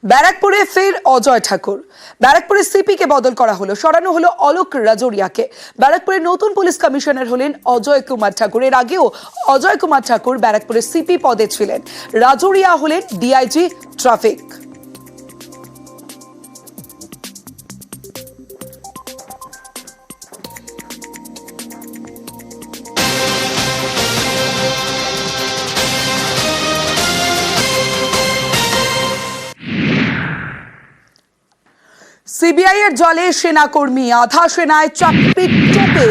ব্যারাকপুরে ফের অজয় ঠাকুর। ব্যারাকপুরে সিপিকে বদল করা হলো, সরানো হলো অলোক রাজোরিয়াকে। ব্যারাকপুরের নতুন পুলিশ কমিশনার হলেন অজয় কুমার ঠাকুর। এর আগেও অজয় কুমার ঠাকুর ব্যারাকপুরের সিপি পদে ছিলেন। রাজোরিয়া হলেন ডিআইজি ট্রাফিক। সিবিআই এর জলে সেনাকর্মী, আধা সেনায় চাকরির টোপে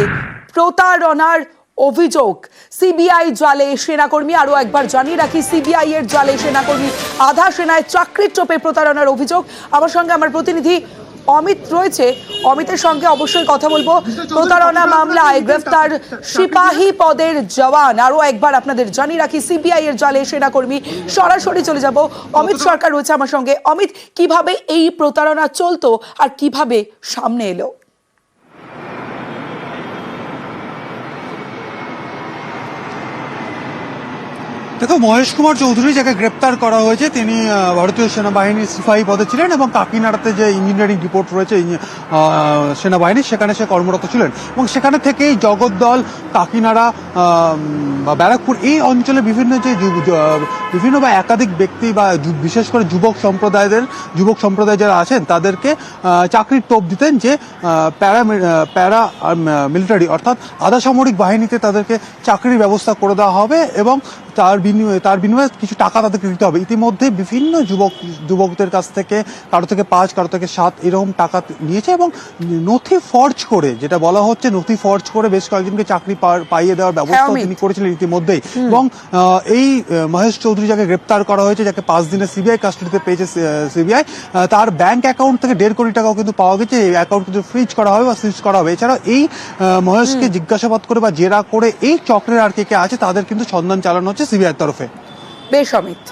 প্রতারণার অভিযোগ। সিবিআই জালে সেনাকর্মী, আরো একবার জানিয়ে রাখি, সিবিআই এর জালে সেনাকর্মী, আধা সেনায় চাকরির টোপে প্রতারণার অভিযোগ। আমার সঙ্গে আমার প্রতিনিধি অমিত রয়েছে, অমিতের সঙ্গে অবশ্যই কথা বলবো। প্রতারণা মামলায় গ্রেফতার সিপাহী পদের জওয়ান, আরো একবার আপনাদের জানিয়ে রাখি, সিবিআই এর জালে সেনাকর্মী। সরাসরি চলে যাব, অমিত সরকার রয়েছে আমার সঙ্গে। অমিত, কিভাবে এই প্রতারণা চলতো আর কিভাবে সামনে এলো? দেখো, মহেশ কুমার চৌধুরী যাকে গ্রেপ্তার করা হয়েছে তিনি ভারতীয় সেনাবাহিনীর সিপাহী পদে ছিলেন এবং কাকিনাড়াতে যে ইঞ্জিনিয়ারিং ডিপোর্ট রয়েছে সেনাবাহিনীর, সেখানে সে কর্মরত ছিলেন এবং সেখানে থেকেই জগদ্দল, কাকিনাড়া বা ব্যারাকপুর এই অঞ্চলে বিভিন্ন বা একাধিক ব্যক্তি বা বিশেষ করে যুবক সম্প্রদায় যারা আছেন তাদেরকে চাকরির টোপ দিতেন যে প্যারা মিলিটারি অর্থাৎ আধা সামরিক বাহিনীতে তাদেরকে চাকরির ব্যবস্থা করে দেওয়া হবে এবং তার বিনিময়ে কিছু টাকা তাদেরকে দিতে হবে। ইতিমধ্যে বিভিন্ন যুবকদের কাছ থেকে কারো থেকে 5, কারো থেকে 7 এরকম টাকা নিয়েছে এবং নথি ফর্জ করে, যেটা বলা হচ্ছে নথি ফর্জ করে বেশ কয়েকজনকে চাকরি পাইয়ে দেওয়ার ব্যবস্থা তিনি করেছিলেন ইতিমধ্যেই। এবং এই মহেশ চৌধুরী যাকে গ্রেপ্তার করা হয়েছে, যাকে 5 দিনের সিবিআই কাস্টডিতে পেয়েছে সিবিআই, তার ব্যাংক অ্যাকাউন্ট থেকে 1.5 কোটি টাকাও কিন্তু পাওয়া গেছে। এই অ্যাকাউন্ট কিন্তু ফ্রিজ করা হবে বা সিজ করা হবে। এছাড়াও এই মহেশকে জিজ্ঞাসাবাদ করে বা জেরা করে এই চক্রের আর কে আছে তাদের কিন্তু সন্ধান চালানো হচ্ছে সিবিআইয়ের তরফে। বেশ অমিত।